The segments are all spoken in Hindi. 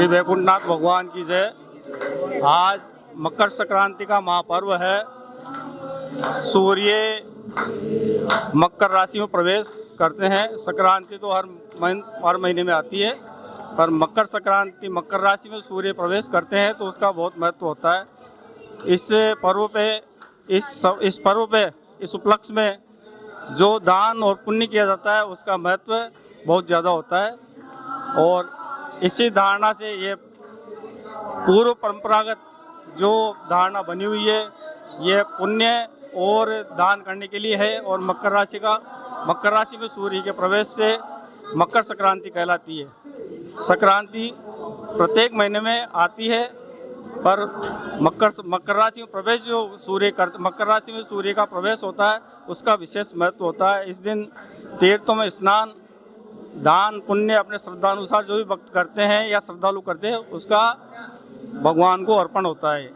श्री वैकुंठनाथ भगवान की जय। आज मकर संक्रांति का महापर्व है। सूर्य मकर राशि में प्रवेश करते हैं। संक्रांति तो हर महीने में आती है, पर मकर संक्रांति मकर राशि में सूर्य प्रवेश करते हैं तो उसका बहुत महत्व होता है। इस पर्व पे इस उपलक्ष्य में जो दान और पुण्य किया जाता है उसका महत्व बहुत ज़्यादा होता है। और इसी धारणा से ये पूर्व परंपरागत जो धारणा बनी हुई है, ये पुण्य और दान करने के लिए है। और मकर राशि में सूर्य के प्रवेश से मकर संक्रांति कहलाती है। संक्रांति प्रत्येक महीने में आती है, पर मकर राशि में प्रवेश मकर राशि में सूर्य का प्रवेश होता है, उसका विशेष महत्व होता है। इस दिन तीर्थों में स्नान, दान पुण्य अपने श्रद्धानुसार जो भी भक्त करते हैं या श्रद्धालु करते हैं उसका भगवान को अर्पण होता है।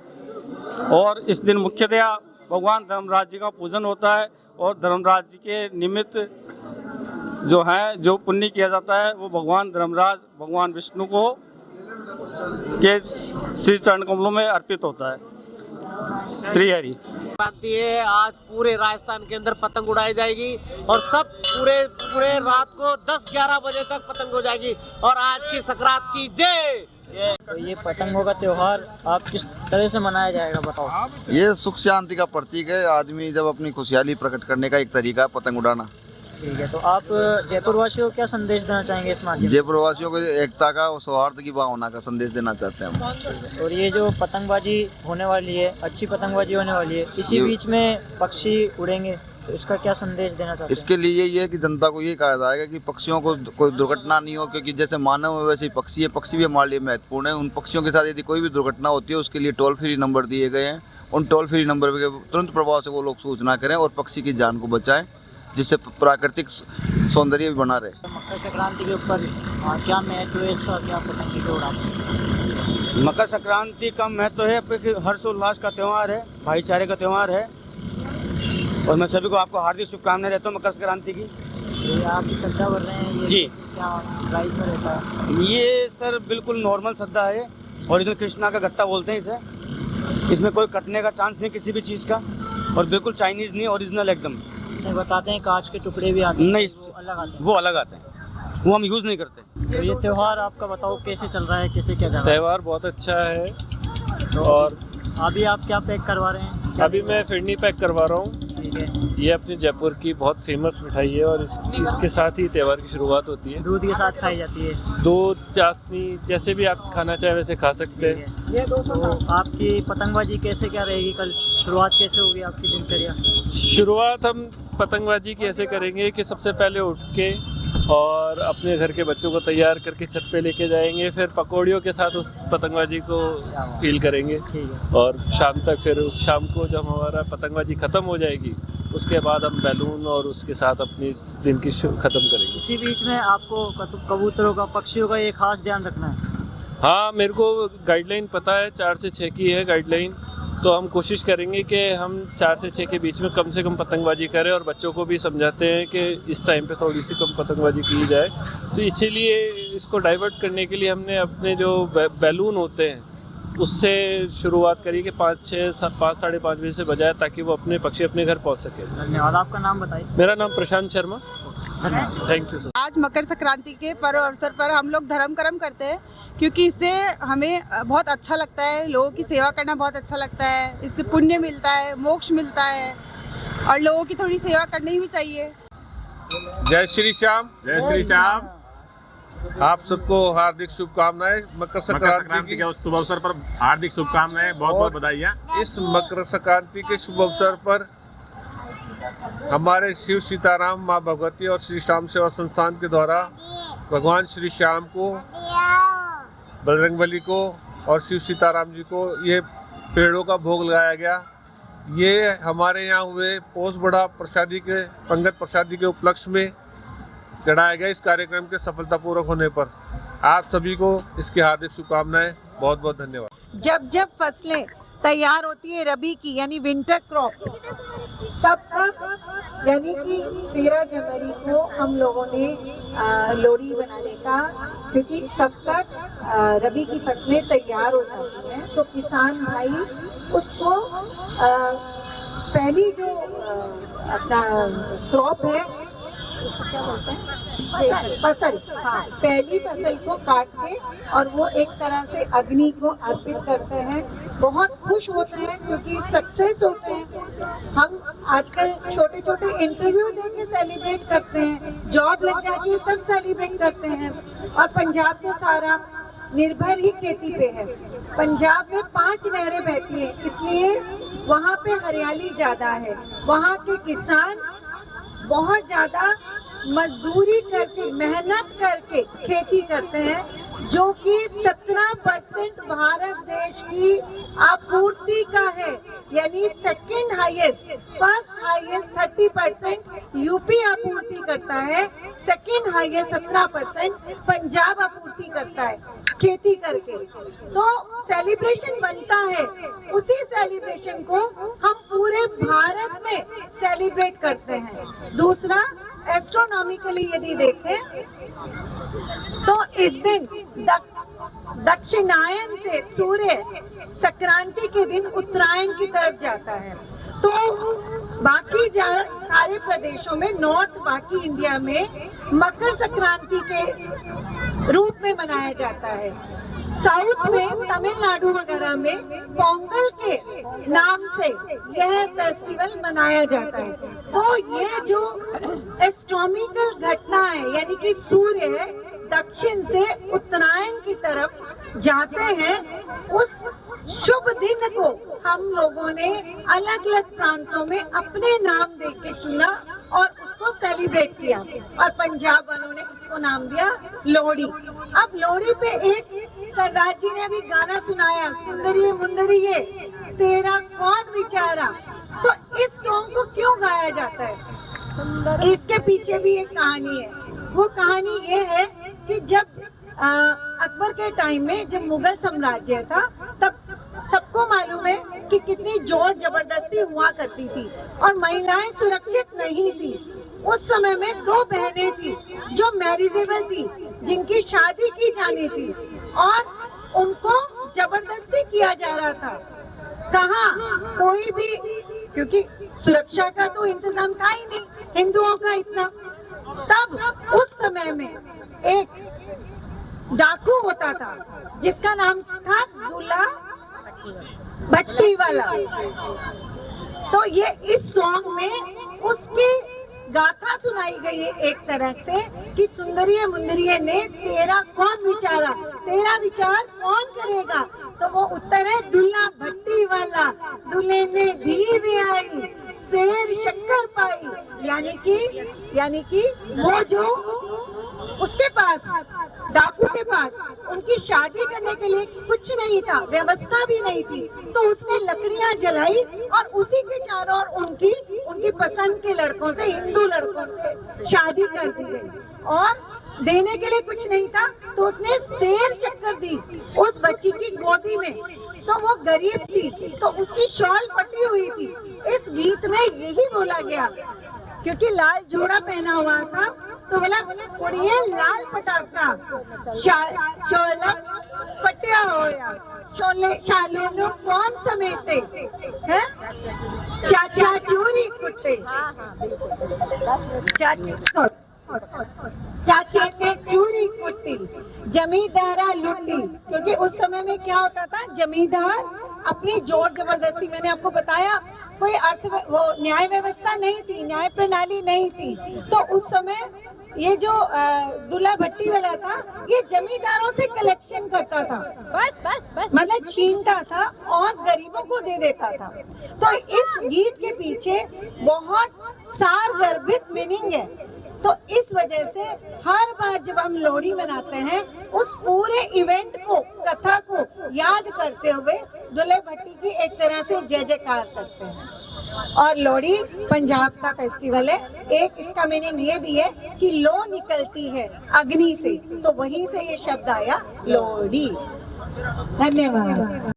और इस दिन मुख्यतया भगवान धर्मराज जी का पूजन होता है और धर्मराज जी के निमित्त जो पुण्य किया जाता है वो भगवान धर्मराज भगवान विष्णु को के श्री चरण कमलों में अर्पित होता है। श्री हरि। संक्रांति है, आज पूरे राजस्थान के अंदर पतंग उड़ाई जाएगी और सब पूरे रात को 10-11 बजे तक पतंग हो जाएगी। और आज की संक्रांत की जय। तो ये पतंगों का त्योहार आप किस तरह से मनाया जाएगा बताओ। ये सुख शांति का प्रतीक है। आदमी जब अपनी खुशहाली प्रकट करने का एक तरीका है पतंग उड़ाना। ठीक है, तो आप जयपुर वासियों को क्या संदेश देना चाहेंगे इस माध्यम से? जयपुर वासियों को एकता का और सौहार्द की भावना का संदेश देना चाहते हैं हम। और ये जो पतंगबाजी होने वाली है, अच्छी पतंगबाजी होने वाली है, इसी बीच में पक्षी उड़ेंगे, तो इसका क्या संदेश देना चाहते हैं? इसके लिए ये है कि जनता को ये कहा जाएगा कि पक्षियों को कोई दुर्घटना नहीं हो, क्योंकि जैसे मानव है वैसे ही पक्षी है, पक्षी भी हमारे लिए महत्वपूर्ण है। उन पक्षियों के साथ यदि कोई भी दुर्घटना होती है उसके लिए टोल फ्री नंबर दिए गए हैं। उन टोल फ्री नंबर पर तुरंत प्रभाव से वो लोग सूचना करें और पक्षी की जान को बचाएं, जिससे प्राकृतिक सौंदर्य भी बना रहे। मकर संक्रांति के ऊपर क्या महत्व है इसका, क्या पतंग के उड़ाते हैं? मकर संक्रांति का महत्व है क्योंकि हर्षोल्लास का त्यौहार है, भाईचारे का त्यौहार है। और मैं सभी को आपको हार्दिक शुभकामनाएं देता हूँ मकर संक्रांति की। ये आप श्रद्धा कर रहे हैं ये जी। क्या प्राइस में रहता है? ये सर बिल्कुल नॉर्मल श्रद्धा है। ओरिजिनल कृष्णा का गट्टा बोलते हैं इसे। इसमें कोई कटने का चांस नहीं किसी भी चीज़ का, और बिल्कुल चाइनीज़ नहीं, ओरिजिनल एकदम। बताते हैं कांच के टुकड़े भी आते हैं, नहीं वो अलग आते हैं, वो हम यूज़ नहीं करते। तो ये त्यौहार आपका बताओ कैसे चल रहा है, कैसे क्या कर रहा है? त्यौहार बहुत अच्छा है। तो और अभी आप क्या पैक करवा रहे हैं? अभी मैं फिरनी पैक करवा रहा हूँ। ठीक है। ये अपनी जयपुर की बहुत फेमस मिठाई है और इसके साथ ही त्यौहार की शुरुआत होती है। दूध के साथ खाई जाती है। दूध, चाशनी, जैसे भी आप खाना चाहें वैसे खा सकते हैं। तो आपकी पतंगबाजी कैसे क्या रहेगी, कल शुरुआत कैसे होगी आपकी दिनचर्या? शुरुआत हम पतंगबाजी की ऐसे करेंगे कि सबसे पहले उठ के और अपने घर के बच्चों को तैयार करके छत पे लेके जाएंगे, फिर पकौड़ियों के साथ उस पतंगबाजी को फील करेंगे। ठीक है। और शाम तक, फिर उस शाम को जब हमारा पतंगबाजी ख़त्म हो जाएगी उसके बाद हम बैलून और उसके साथ अपनी दिन की ख़त्म करेंगे। इसी बीच में आपको कबूतरों का, पक्षियों का ये खास ध्यान रखना है। हाँ, मेरे को गाइडलाइन पता है, 4 से 6 की है गाइडलाइन। तो हम कोशिश करेंगे कि हम 4 से 6 के बीच में कम से कम पतंगबाजी करें और बच्चों को भी समझाते हैं कि इस टाइम पे थोड़ी सी कम पतंगबाजी की जाए। तो इसीलिए इसको डाइवर्ट करने के लिए हमने अपने जो बैलून होते हैं उससे शुरुआत करी कि 5-5:30 बजे से बजाए, ताकि वो अपने पक्षी अपने घर पहुंच सके। धन्यवाद। आपका नाम बताइए। मेरा नाम प्रशांत शर्मा। धन्यवाद। Thank you sir. आज मकर संक्रांति के पर्व अवसर पर हम लोग धर्म कर्म करते हैं, क्योंकि इससे हमें बहुत अच्छा लगता है, लोगों की सेवा करना बहुत अच्छा लगता है। इससे पुण्य मिलता है, मोक्ष मिलता है, और लोगों की थोड़ी सेवा करनी भी चाहिए। जय श्री श्याम। जय श्री श्याम। आप सबको हार्दिक शुभकामनाएं। मकर संक्रांति के शुभ अवसर पर हार्दिक शुभकामनाएं, बहुत बहुत बधाइयाँ। इस मकर संक्रांति के शुभ अवसर पर हमारे शिव सीताराम, माँ भगवती और श्री श्याम सेवा संस्थान के द्वारा भगवान श्री श्याम को, बजरंगबली को और शिव सीताराम जी को ये पेड़ों का भोग लगाया गया। ये हमारे यहाँ हुए पोष बड़ा प्रसादी के पंगत प्रसादी के उपलक्ष्य में चढ़ाया गया। इस कार्यक्रम के सफलतापूर्वक होने पर आप सभी को इसकी हार्दिक शुभकामनाएं। बहुत बहुत धन्यवाद। जब जब फसलें तैयार होती है रबी की यानी विंटर क्रॉप, तब तक यानी कि 13 जनवरी को हम लोगों ने लोहड़ी बनाने का, क्योंकि तब तक रबी की फसलें तैयार हो जाती हैं, तो किसान भाई उसको पहली जो अपना क्रॉप है, उसको क्या बोलते हैं, फसल, हाँ, पहली फसल को काट के और वो एक तरह से अग्नि को अर्पित करते हैं। बहुत खुश होते हैं क्योंकि सक्सेस होते हैं। हम आजकल छोटे छोटे इंटरव्यू दे के सेलिब्रेट करते हैं, जॉब लग जाती है तब सेलिब्रेट करते हैं। और पंजाब तो सारा निर्भर ही खेती पे है। पंजाब में 5 नहरें बहती हैं, इसलिए वहाँ पे हरियाली ज़्यादा है। वहाँ के किसान बहुत ज़्यादा मजदूरी करके, मेहनत करके खेती करते हैं, जो कि 17% भारत देश की आपूर्ति का है, यानी second highest. First highest 30% UP आपूर्ति करता है, सेकंड हाईएस्ट 17% पंजाब आपूर्ति करता है खेती करके। तो सेलिब्रेशन बनता है, उसी सेलिब्रेशन को हम पूरे भारत में सेलिब्रेट करते हैं। दूसरा, एस्ट्रोनॉमिकली यदि देखें तो इस दिन दक्षिणायन से सूर्य संक्रांति के दिन उत्तरायण की तरफ जाता है। तो बाकी सारे प्रदेशों में, नॉर्थ बाकी इंडिया में मकर संक्रांति के रूप में मनाया जाता है। साउथ में, तमिलनाडु वगैरह में पोंगल के नाम से यह फेस्टिवल मनाया जाता है। तो ये जो एस्ट्रोनॉमिकल घटना है, यानी कि सूर्य दक्षिण से उत्तरायण की तरफ जाते हैं, उस शुभ दिन को हम लोगों ने अलग अलग प्रांतों में अपने नाम दे के चुना और उसको सेलिब्रेट किया। और पंजाब वालों ने इसको नाम दिया लोहड़ी। अब लोहड़ी पे एक सरदार जी ने अभी गाना सुनाया, सुंदरिये मुंदरिये तेरा कौन विचारा। तो इस सॉन्ग को क्यों गाया जाता है, इसके पीछे भी एक कहानी है। वो कहानी ये है कि जब अकबर के टाइम में, जब मुगल साम्राज्य था, तब सबको मालूम है कि कितनी जोर जबरदस्ती हुआ करती थी और महिलाएं सुरक्षित नहीं थी। उस समय में 2 बहनें थी जो मैरिजेबल थी, जिनकी शादी की जानी थी, और उनको जबरदस्ती किया जा रहा था। कहाँ कोई भी, क्योंकि सुरक्षा का तो इंतजाम था ही नहीं हिंदुओं का इतना। तब उस समय में एक डाकू होता था जिसका नाम था दूल्हा भट्टी वाला। तो ये इस सॉन्ग में उसकी गाथा सुनाई गई है एक तरह से कि सुंदरिये मुंदरिये ने तेरा कौन विचारा, तेरा विचार कौन करेगा। तो वो उत्तर है दूल्हा भट्टी वाला, दूल्हे ने धी भी आई, शेर शक्कर पाई। यानी कि वो जो उसके पास, डाकू के पास, उनकी शादी करने के लिए कुछ नहीं था, व्यवस्था भी नहीं थी, तो उसने लकड़ियां जलाई और उसी के चारों ओर उनकी पसंद के लड़कों से, हिंदू लड़कों से शादी कर दी गई। और देने के लिए कुछ नहीं था तो उसने शेर शक्कर दी उस बच्ची की गोदी में। तो वो गरीब थी तो उसकी शॉल फटी हुई थी। इस गीत में यही बोला गया, क्योंकि लाल जोड़ा पहना हुआ था, तो बोला कुड़िए लाल पटाखा शोला पटिया होया, शोले शालू नु कौन समेटे हैं, चाचा चोरी कुट्टे, चाचे ने चोरी कुट्टी, जमींदारा लुटी। क्योंकि उस समय में क्या होता था, जमींदार अपनी जोर जबरदस्ती, मैंने आपको बताया, कोई वो न्याय व्यवस्था नहीं थी, न्याय प्रणाली नहीं थी। तो उस समय ये जो दूल्हा भट्टी वाला था, ये जमींदारों से कलेक्शन करता था, बस मतलब छीनता था और गरीबों को दे देता था। तो इस गीत के पीछे बहुत सारगर्भित मीनिंग है। तो इस वजह से हर बार जब हम लोहड़ी मनाते हैं, उस पूरे इवेंट को, कथा को याद करते हुए दूल्हे भट्टी की एक तरह से जय जयकार करते हैं। और लोहड़ी पंजाब का फेस्टिवल है। एक इसका मीनिंग ये भी है कि लो निकलती है अग्नि से, तो वहीं से ये शब्द आया लोहड़ी। धन्यवाद।